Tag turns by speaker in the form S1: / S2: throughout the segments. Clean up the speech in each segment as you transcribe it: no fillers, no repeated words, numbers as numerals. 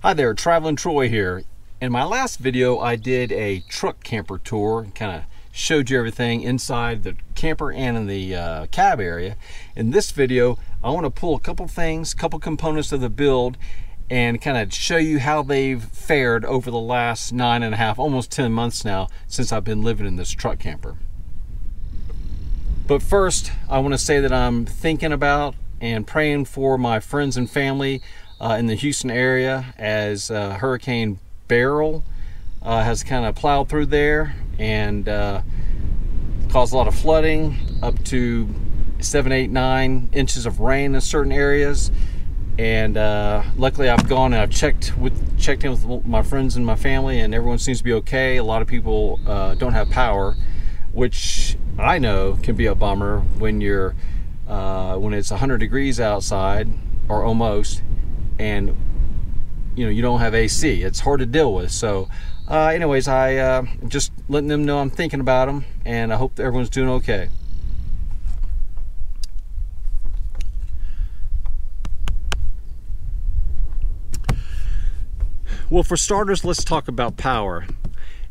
S1: Hi there, Traveling Troy here. In my last video, I did a truck camper tour and kind of showed you everything inside the camper and in the cab area. In this video, I want to pull a couple things, couple components of the build and kind of show you how they've fared over the last 9.5, almost 10 months now since I've been living in this truck camper. But first, I want to say that I'm thinking about and praying for my friends and family in the Houston area as Hurricane Beryl has kind of plowed through there and caused a lot of flooding, up to 7, 8, 9 inches of rain in certain areas. And luckily I've gone and I've checked in with my friends and my family, and everyone seems to be okay. A lot of people don't have power, which I know can be a bummer when you're when it's 100 degrees outside, or almost, and you don't have AC. It's hard to deal with. So anyways, I just letting them know I'm thinking about them, and I hope that everyone's doing okay. Well, for starters, let's talk about power.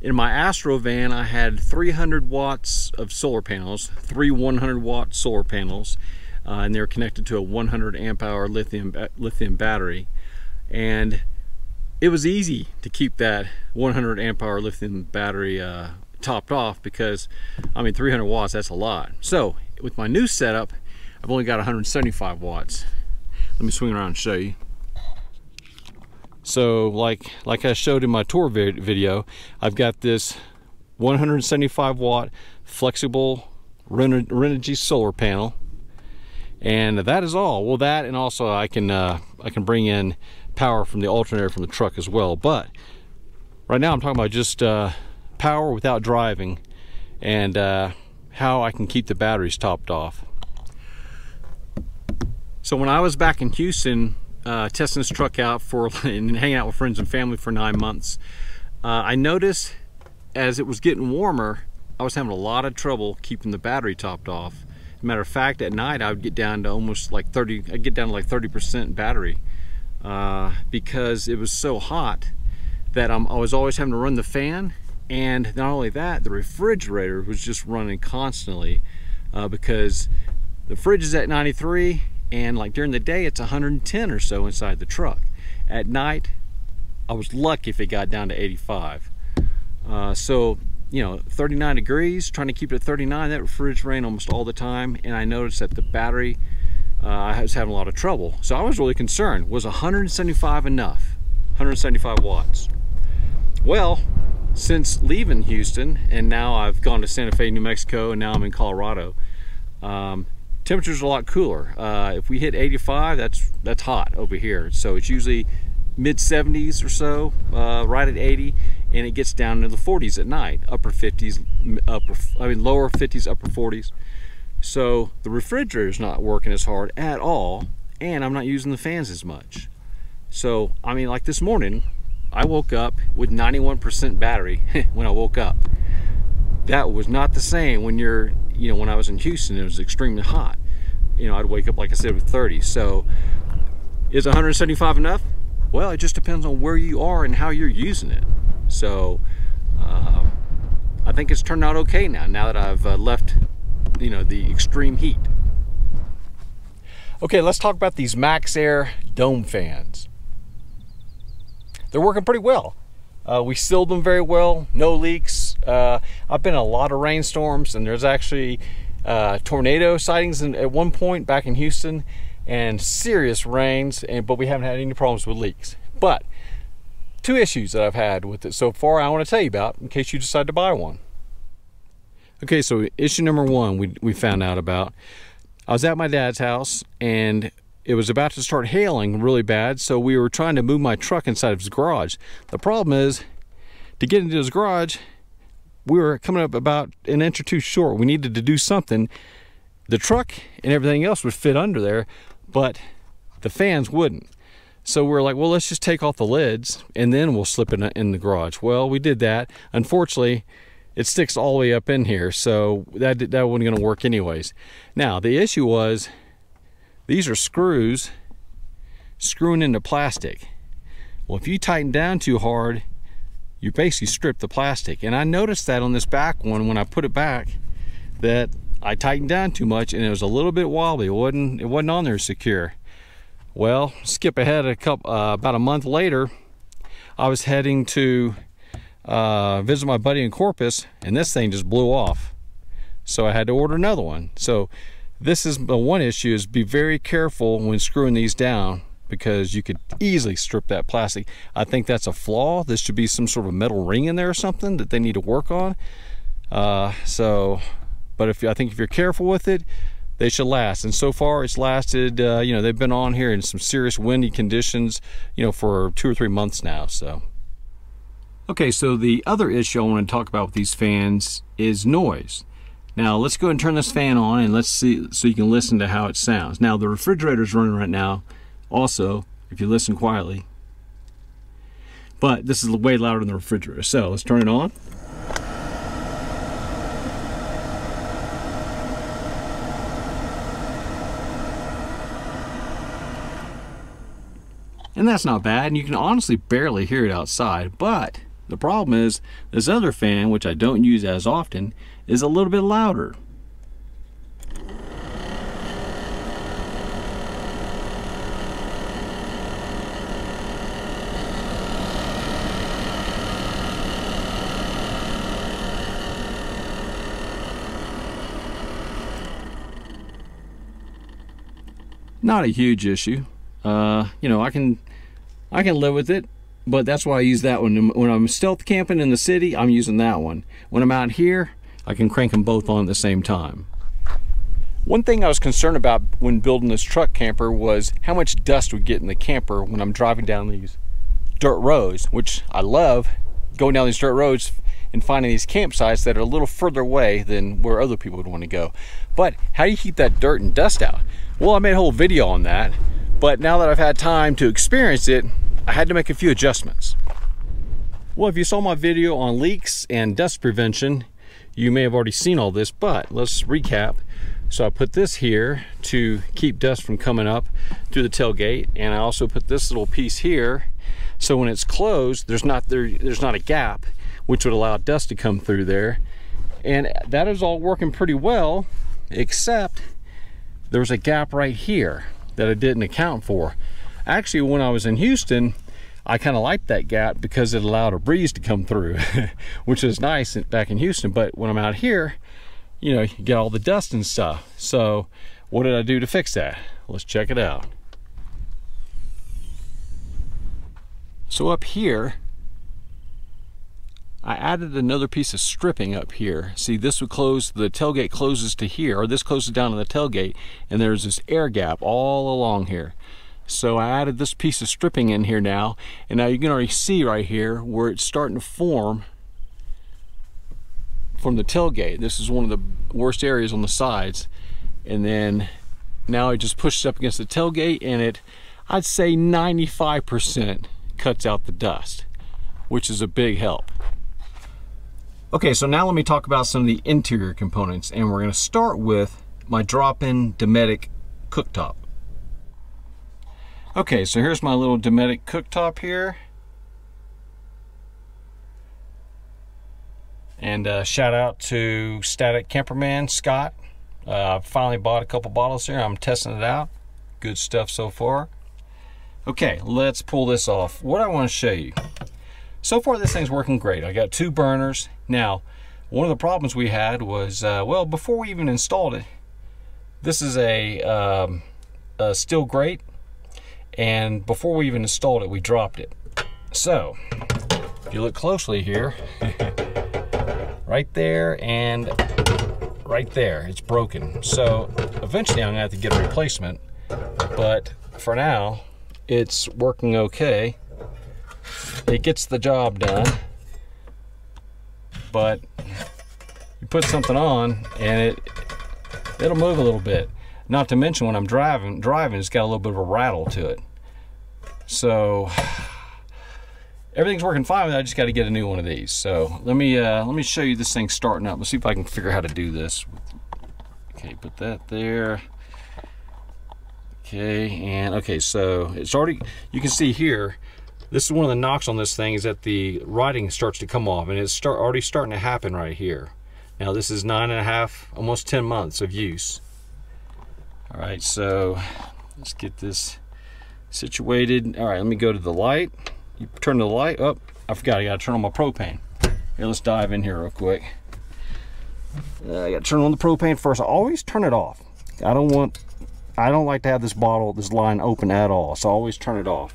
S1: In my Astro van, I had 300 watts of solar panels, 3 100-watt solar panels, and they're connected to a 100 amp hour lithium battery. And it was easy to keep that 100 amp hour lithium battery topped off, because I mean 300 watts, that's a lot. So with my new setup, I've only got 175 watts. Let me swing around and show you. So like I showed in my tour video, I've got this 175 watt flexible Renogy solar panel, and that is all. Well, that, and also I can bring in power from the alternator from the truck as well. But right now I'm talking about just power without driving, and how I can keep the batteries topped off. So when I was back in Houston testing this truck out and hanging out with friends and family for 9 months, I noticed as it was getting warmer, I was having a lot of trouble keeping the battery topped off. As a matter of fact, at night I would get down to almost like 30% battery because it was so hot that I was always having to run the fan. And not only that, the refrigerator was just running constantly because the fridge is at 93, and like during the day it's 110 or so inside the truck. At night I was lucky if it got down to 85. So 39 degrees, trying to keep it at 39, that fridge ran almost all the time. And I noticed that the battery, I was having a lot of trouble. So I was really concerned, was 175 enough? 175 watts. Well, since leaving Houston, and now I've gone to Santa Fe, New Mexico, and now I'm in Colorado, temperatures are a lot cooler. If we hit 85, that's hot over here. So it's usually mid 70s or so, right at 80, and it gets down into the 40s at night, upper 50s, lower 50s, upper 40s. So the refrigerator is not working as hard at all, and I'm not using the fans as much. So I mean, like this morning, I woke up with 91% battery when I woke up. That was not the same when when I was in Houston. It was extremely hot. I'd wake up, like I said, with 30. So is 175 enough? Well, it just depends on where you are and how you're using it. So I think it's turned out okay now that I've left the extreme heat. Okay, let's talk about these MaxxAir dome fans. They're working pretty well. We sealed them very well, no leaks. I've been in a lot of rainstorms, and there's actually tornado sightings at one point back in Houston, and serious rains, but we haven't had any problems with leaks. But 2 issues that I've had with it so far I want to tell you about in case you decide to buy one. Okay, so issue number 1 we found out about. I was at my dad's house, and it was about to start hailing really bad, so we were trying to move my truck inside of his garage. The problem is, to get into his garage, we were coming up about an inch or 2 short. We needed to do something. The truck and everything else would fit under there, but the fans wouldn't. So we're like, well, let's just take off the lids and then we'll slip it in the garage. Well, we did that. Unfortunately, it sticks all the way up in here, so that wasn't going to work anyways. Now, the issue was, these are screws screwing into plastic. Well, if you tighten down too hard, you basically strip the plastic. And I noticed that on this back one, when I put it back, that I tightened down too much and it was a little bit wobbly. It wasn't on there secure. Well, skip ahead about a month later, I was heading to visit my buddy in Corpus, and this thing just blew off. So I had to order another one. So this is the one issue, is be very careful when screwing these down, because you could easily strip that plastic. I think that's a flaw. This should be some sort of metal ring in there or something that they need to work on. But I think if you're careful with it, they should last. And so far it's lasted, you know, they've been on here in some serious windy conditions, you know, for 2 or 3 months now, so. Okay, so the other issue I want to talk about with these fans is noise. Now let's go and turn this fan on and let's see, so you can listen to how it sounds. Now the refrigerator's running right now also, if you listen quietly, but this is way louder than the refrigerator. So let's turn it on. And that's not bad, and you can honestly barely hear it outside. But the problem is this other fan, which I don't use as often, is a little bit louder. Not a huge issue. You know, I can live with it, but that's why I use that one. When I'm stealth camping in the city, I'm using that one. When I'm out here, I can crank them both on at the same time. One thing I was concerned about when building this truck camper was how much dust would get in the camper when I'm driving down these dirt roads, which I love, going down these dirt roads and finding these campsites that are a little further away than where other people would want to go. But how do you keep that dirt and dust out? Well, I made a whole video on that, but now that I've had time to experience it, I had to make a few adjustments. Well, if you saw my video on leaks and dust prevention, you may have already seen all this, but let's recap. So I put this here to keep dust from coming up through the tailgate, and I also put this little piece here so when it's closed, there's not a gap, which would allow dust to come through there. And that is all working pretty well, except there was a gap right here that I didn't account for. Actually, when I was in Houston, I kind of liked that gap because it allowed a breeze to come through, which is nice back in Houston. But when I'm out here, you know, you get all the dust and stuff. So what did I do to fix that? Let's check it out. So up here, I added another piece of stripping up here. See, this would close, the tailgate closes to here, or this closes down to the tailgate, and there's this air gap all along here. So I added this piece of stripping in here now, and now you can already see right here where it's starting to form from the tailgate. This is one of the worst areas on the sides. And then now it just pushes up against the tailgate, and it, I'd say 95% cuts out the dust, which is a big help. Okay, so now let me talk about some of the interior components, and we're going to start with my drop-in Dometic cooktop. Okay, so here's my little Dometic cooktop here. And shout out to Static Camperman Scott. Finally bought a couple bottles here. I'm testing it out. Good stuff so far. Okay, let's pull this off. What I want to show you. So far this thing's working great. I got 2 burners. Now, one of the problems we had was, well, before we even installed it, this is a steel grate, and before we even installed it, we dropped it. So, if you look closely here, right there and right there, it's broken. So, eventually I'm gonna have to get a replacement, but for now, it's working okay. It gets the job done, but you put something on and it'll move a little bit. Not to mention when I'm driving, it's got a little bit of a rattle to it. So everything's working fine with it. I just got to get a new one of these. So let me show you this thing starting up. Let's see if I can figure out how to do this. Okay, put that there. Okay, and okay, so it's already, you can see here This is one of the knocks on this thing, is that the writing starts to come off, and it's already starting to happen right here. Now this is 9.5, almost 10 months of use. All right, so let's get this situated. All right, let me go to the light. You turn the light up. Oh, I forgot, I gotta turn on my propane. Here, let's dive in here real quick. I gotta turn on the propane first. I always turn it off. I don't like to have this line open at all, so I always turn it off.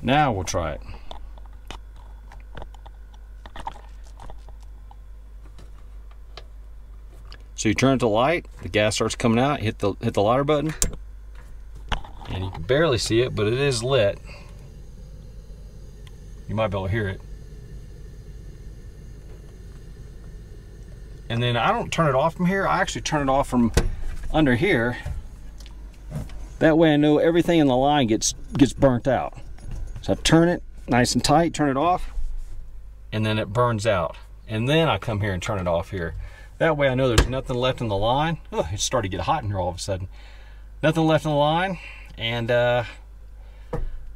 S1: Now we'll try it. So you turn it to light, the gas starts coming out, hit the lighter button, and you can barely see it, but it is lit. You might be able to hear it. And then I don't turn it off from here, I actually turn it off from under here. That way I know everything in the line gets burnt out. So I turn it nice and tight, turn it off, and then it burns out. And then I come here and turn it off here. That way I know there's nothing left in the line. Oh, it's starting to get hot in here all of a sudden. Nothing left in the line, and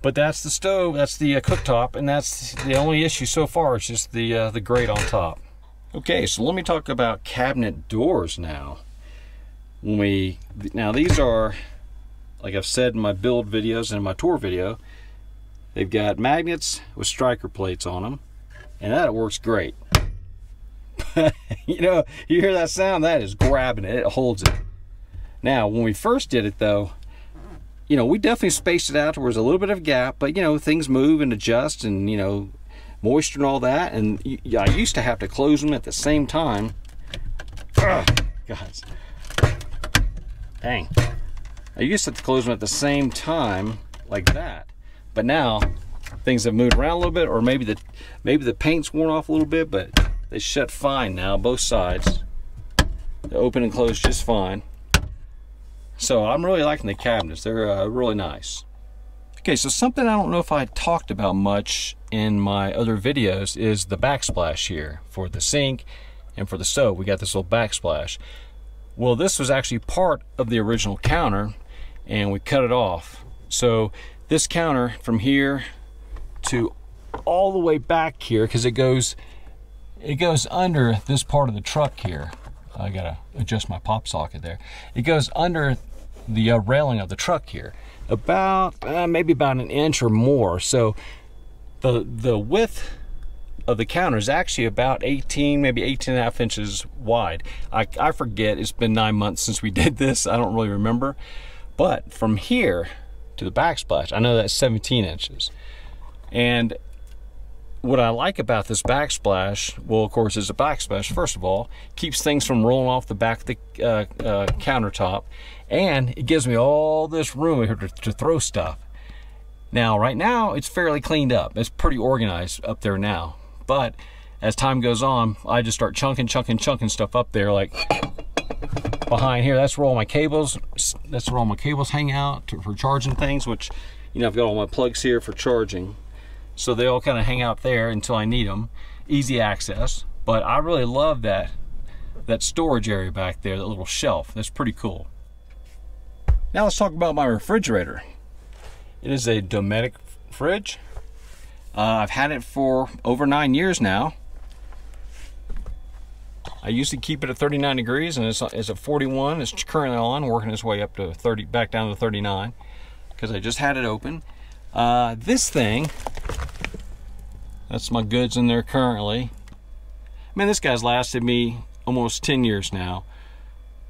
S1: but that's the stove, that's the cooktop, and that's the only issue so far. It's just the grate on top. Okay, so let me talk about cabinet doors now. Now these are, like I've said in my build videos and in my tour video, they've got magnets with striker plates on them, and that works great. You know, you hear that sound? That is grabbing it. It holds it. Now, when we first did it, though, you know, we definitely spaced it out. There was a little bit of a gap, but, you know, things move and adjust, and, you know, moisture and all that. And I used to have to close them at the same time. Ugh, guys. Dang. I used to have to close them at the same time, like that. But now, things have moved around a little bit, or maybe the paint's worn off a little bit, but they shut fine now, both sides. They open and close just fine. So I'm really liking the cabinets. They're really nice. Okay, so something I don't know if I talked about much in my other videos is the backsplash here for the sink and for the stove. We got this little backsplash. Well, this was actually part of the original counter, and we cut it off. So this counter from here to all the way back here, because it goes under this part of the truck here. I gotta adjust my pop socket there. It goes under the railing of the truck here, about maybe about an inch or more. So the width of the counter is actually about 18, maybe 18.5 inches wide. I forget, it's been 9 months since we did this. I don't really remember. But from here to the backsplash, I know that's 17 inches. And what I like about this backsplash, well, of course, is a backsplash, first of all, keeps things from rolling off the back of the countertop, and it gives me all this room here to throw stuff. Now, right now, it's fairly cleaned up. It's pretty organized up there now. But as time goes on, I just start chunking stuff up there, like behind here. That's where all my cables, hang out for charging things, which, you know, I've got all my plugs here for charging. So they all kind of hang out there until I need them. Easy access. But I really love that storage area back there, that little shelf. That's pretty cool. Now let's talk about my refrigerator. It is a Dometic fridge. I've had it for over 9 years now. I used to keep it at 39 degrees, and it's at 41. It's currently on, working its way up to 30, back down to 39, because I just had it open. This thing, that's my goods in there currently. Man, this guy's lasted me almost 10 years now.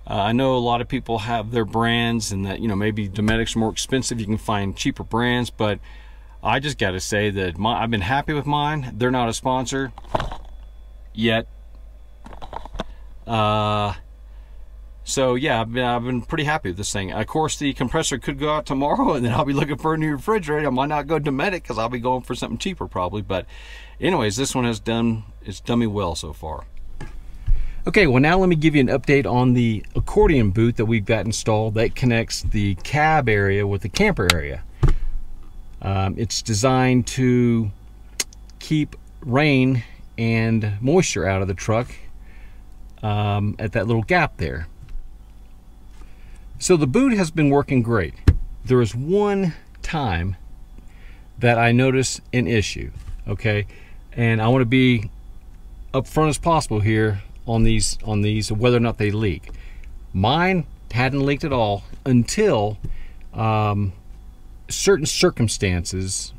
S1: I know a lot of people have their brands, and that, you know, maybe Dometic's more expensive. You can find cheaper brands, but I just got to say that I've been happy with mine. They're not a sponsor yet. So yeah, I've been pretty happy with this thing. Of course, the compressor could go out tomorrow, and then I'll be looking for a new refrigerator. I might not go Dometic because I'll be going for something cheaper probably. But anyways, this one it's done me well so far. Okay, well now let me give you an update on the accordion boot that we've got installed that connects the cab area with the camper area. It's designed to keep rain and moisture out of the truck at that little gap there. So the boot has been working great. There is one time that I notice an issue, okay? And I want to be upfront as possible here on these whether or not they leak. Mine hadn't leaked at all until certain circumstances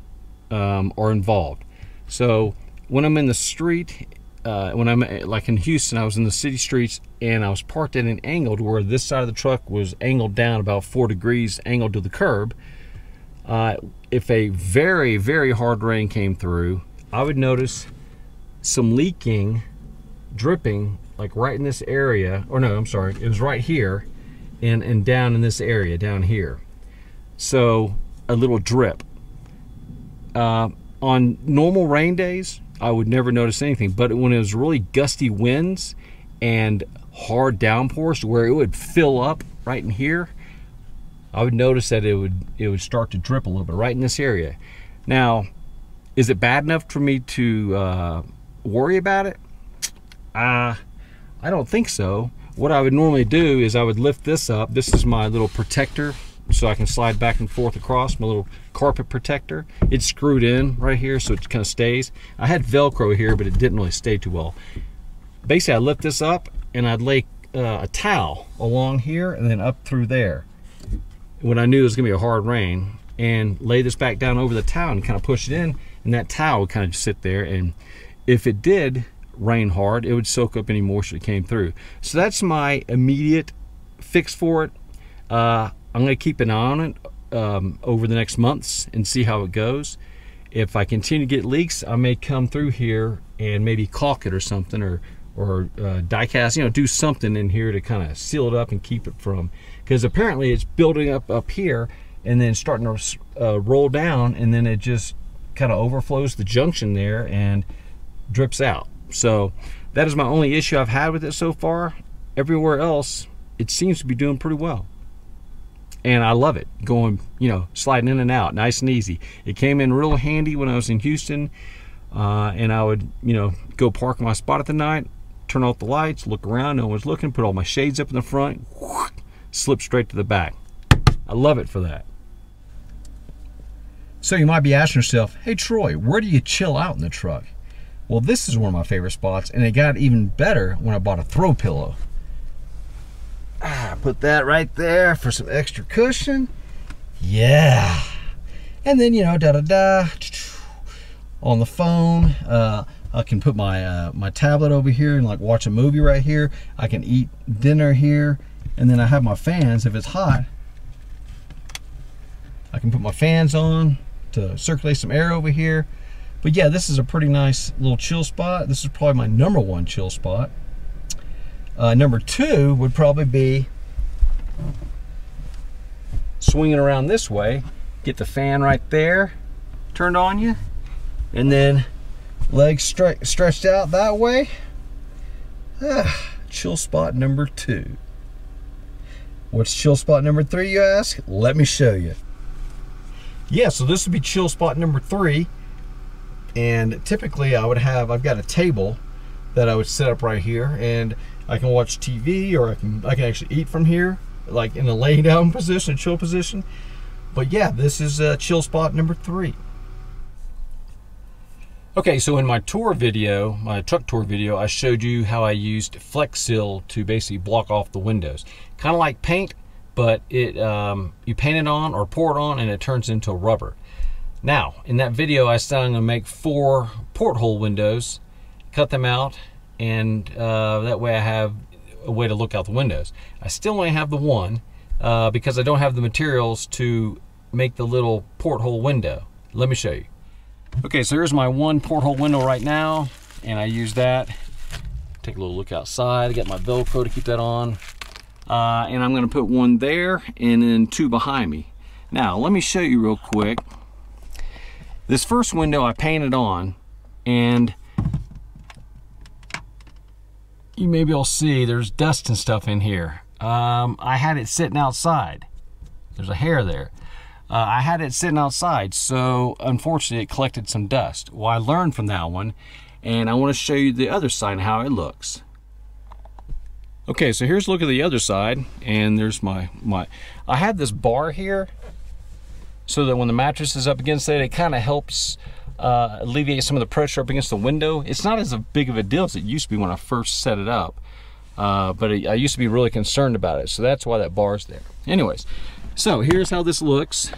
S1: are involved. So when I'm in the street, when I'm like in Houston, I was in the city streets and I was parked at an angle to where this side of the truck was angled down about 4 degrees, angled to the curb. If a very, very hard rain came through, I would notice some leaking, dripping, like right in this area. Or no, I'm sorry, it was right here and down in this area down here. So a little drip. On normal rain days, I would never notice anything, but when it was really gusty winds and hard downpours to where it would fill up right in here, I would notice that it would start to drip a little bit right in this area. Now, is it bad enough for me to worry about it? I don't think so. What I would normally do is I would lift this up. This is my little protector, so I can slide back and forth across, my little carpet protector. It's screwed in right here, so it kind of stays. I had Velcro here, but it didn't really stay too well. Basically, I'd lift this up and I'd lay a towel along here and then up through there when I knew it was gonna be a hard rain, and lay this back down over the towel and kind of push it in, and that towel would kind of just sit there, and if it did rain hard, it would soak up any moisture that came through. So that's my immediate fix for it. I'm gonna keep an eye on it over the next months and see how it goes. If I continue to get leaks, I may come through here and maybe caulk it or something, or die cast, you know, do something in here to kind of seal it up and keep it from, because apparently it's building up here and then starting to roll down, and then it just kind of overflows the junction there and drips out. So that is my only issue I've had with it so far. Everywhere else, it seems to be doing pretty well. And I love it, going, you know, sliding in and out, nice and easy. It came in real handy when I was in Houston, and I would, you know, go park my spot at the night, turn off the lights, look around, no one's looking, put all my shades up in the front, slip straight to the back. I love it for that. So you might be asking yourself, hey Troy, where do you chill out in the truck? Well, this is one of my favorite spots, and it got even better when I bought a throw pillow. Put that right there for some extra cushion. Yeah. And then, you know, on the phone, I can put my my tablet over here and like watch a movie right here. I can eat dinner here, and then I have my fans. If it's hot, I can put my fans on to circulate some air over here. But yeah, this is a pretty nice little chill spot. This is probably my #1 chill spot. #2 would probably be swinging around this way, get the fan right there turned on you, and then legs stretched out that way. Chill spot #2. What's chill spot #3, you ask? Let me show you. Yeah, so this would be chill spot #3, and typically I've got a table that I would set up right here, and I can watch TV, or I can actually eat from here, like in a lay down position, chill position. But yeah, this is chill spot #3. Okay, so in my tour video, my truck tour video, I showed you how I used Flex Seal to basically block off the windows. Kind of like paint, but it you paint it on or pour it on and it turns into rubber. Now, in that video, I said I'm gonna make 4 porthole windows, cut them out, and that way I have a way to look out the windows. I still only have the one because I don't have the materials to make the little porthole window. Let me show you. Okay, so here's my 1 porthole window right now, and I use that. Take a little look outside. I got my Velcro to keep that on. And I'm gonna put 1 there and then 2 behind me. Now, let me show you real quick. This first window I painted on, and you maybe will see there's dust and stuff in here. I had it sitting outside. There's a hair there. I had it sitting outside, so unfortunately it collected some dust. Well, I learned from that one, and I want to show you the other side and how it looks. Okay, so here's a look at the other side, and there's my I had this bar here, so that when the mattress is up against it, it kind of helps alleviate some of the pressure up against the window. It's not as big of a deal as it used to be when I first set it up, but I used to be really concerned about it, so that's why that bar's there. Anyways, so here's how this looks.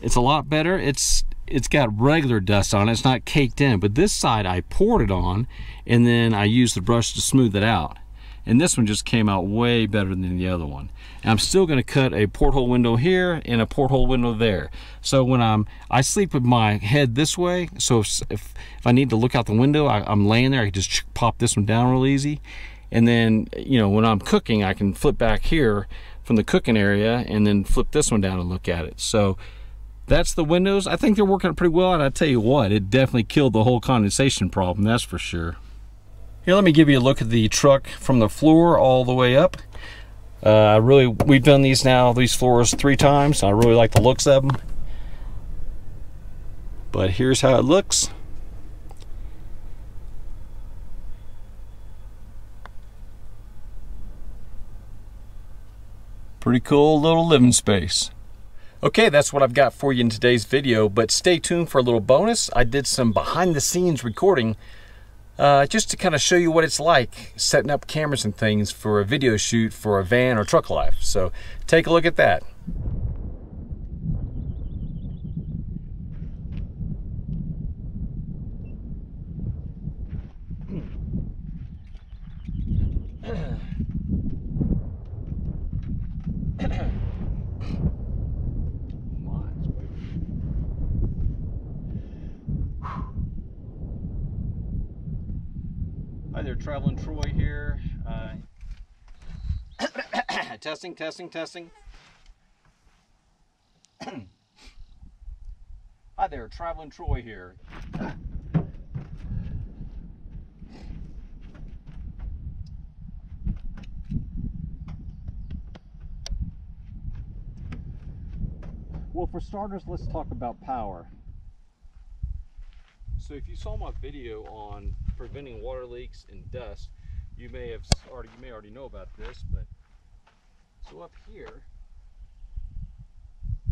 S1: It's a lot better. It's got regular dust on it. It's not caked in, but this side I poured it on, and then I used the brush to smooth it out. And this one just came out way better than the other one. And I'm still going to cut a porthole window here and a porthole window there. So when I sleep with my head this way, so if I need to look out the window, I'm laying there, I can just pop this one down real easy. And then, you know, when I'm cooking, I can flip back here from the cooking area and then flip this one down and look at it. So that's the windows. I think they're working pretty well, and I tell you what, it definitely killed the whole condensation problem, that's for sure. Here, let me give you a look at the truck from the floor all the way up. We've done these floors 3 times. I really like the looks of them. But here's how it looks. Pretty cool little living space. Okay, that's what I've got for you in today's video, but stay tuned for a little bonus. I did some behind the scenes recording just to kind of show you what it's like setting up cameras and things for a video shoot for a van or truck life. So take a look at that. Hi there, Traveling Troy here. Testing. Hi there, Traveling Troy here. Well, for starters, let's talk about power. So if you saw my video on preventing water leaks and dust, you may already know about this, but so up here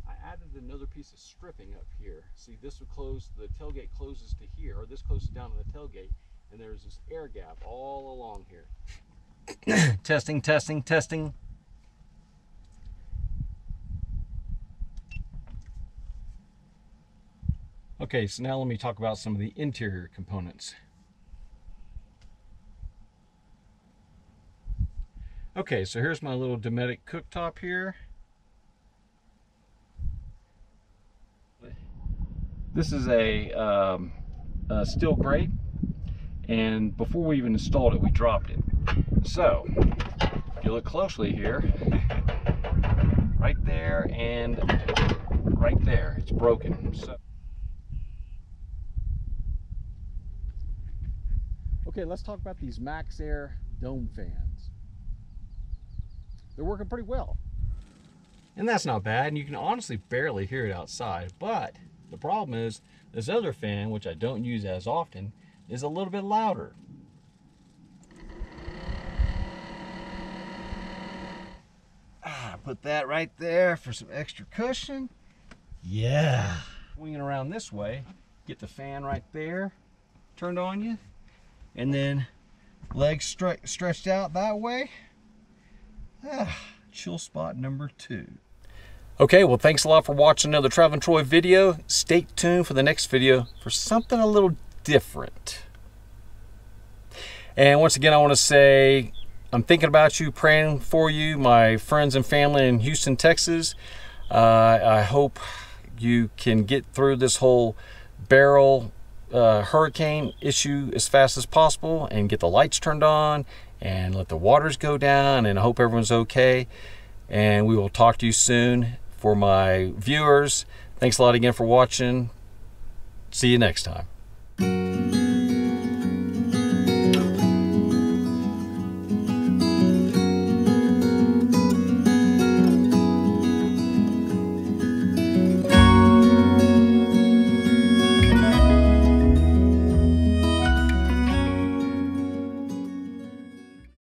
S1: I added another piece of stripping up here. See, this would close, the tailgate closes to here, or this closes down to the tailgate, and there's this air gap all along here. Testing. Okay, so now let me talk about some of the interior components. Okay, so here's my little Dometic cooktop here. This is a steel grate, and before we even installed it, we dropped it. So, if you look closely here, right there and right there, it's broken. So, okay, let's talk about these MaxxAir dome fans. They're working pretty well. And that's not bad, and you can honestly barely hear it outside, but the problem is this other fan, which I don't use as often, is a little bit louder. Put that right there for some extra cushion. Yeah. Swinging around this way, get the fan right there turned on you, and then legs stretched out that way. Chill spot number 2. Okay, well, thanks a lot for watching another Traveling Troy video. Stay tuned for the next video for something a little different. And once again, I want to say I'm thinking about you, praying for you, my friends and family in Houston, Texas. I hope you can get through this whole Beryl hurricane issue as fast as possible and get the lights turned on and let the waters go down, and I hope everyone's okay. And we will talk to you soon. For my viewers, thanks a lot again for watching. See you next time.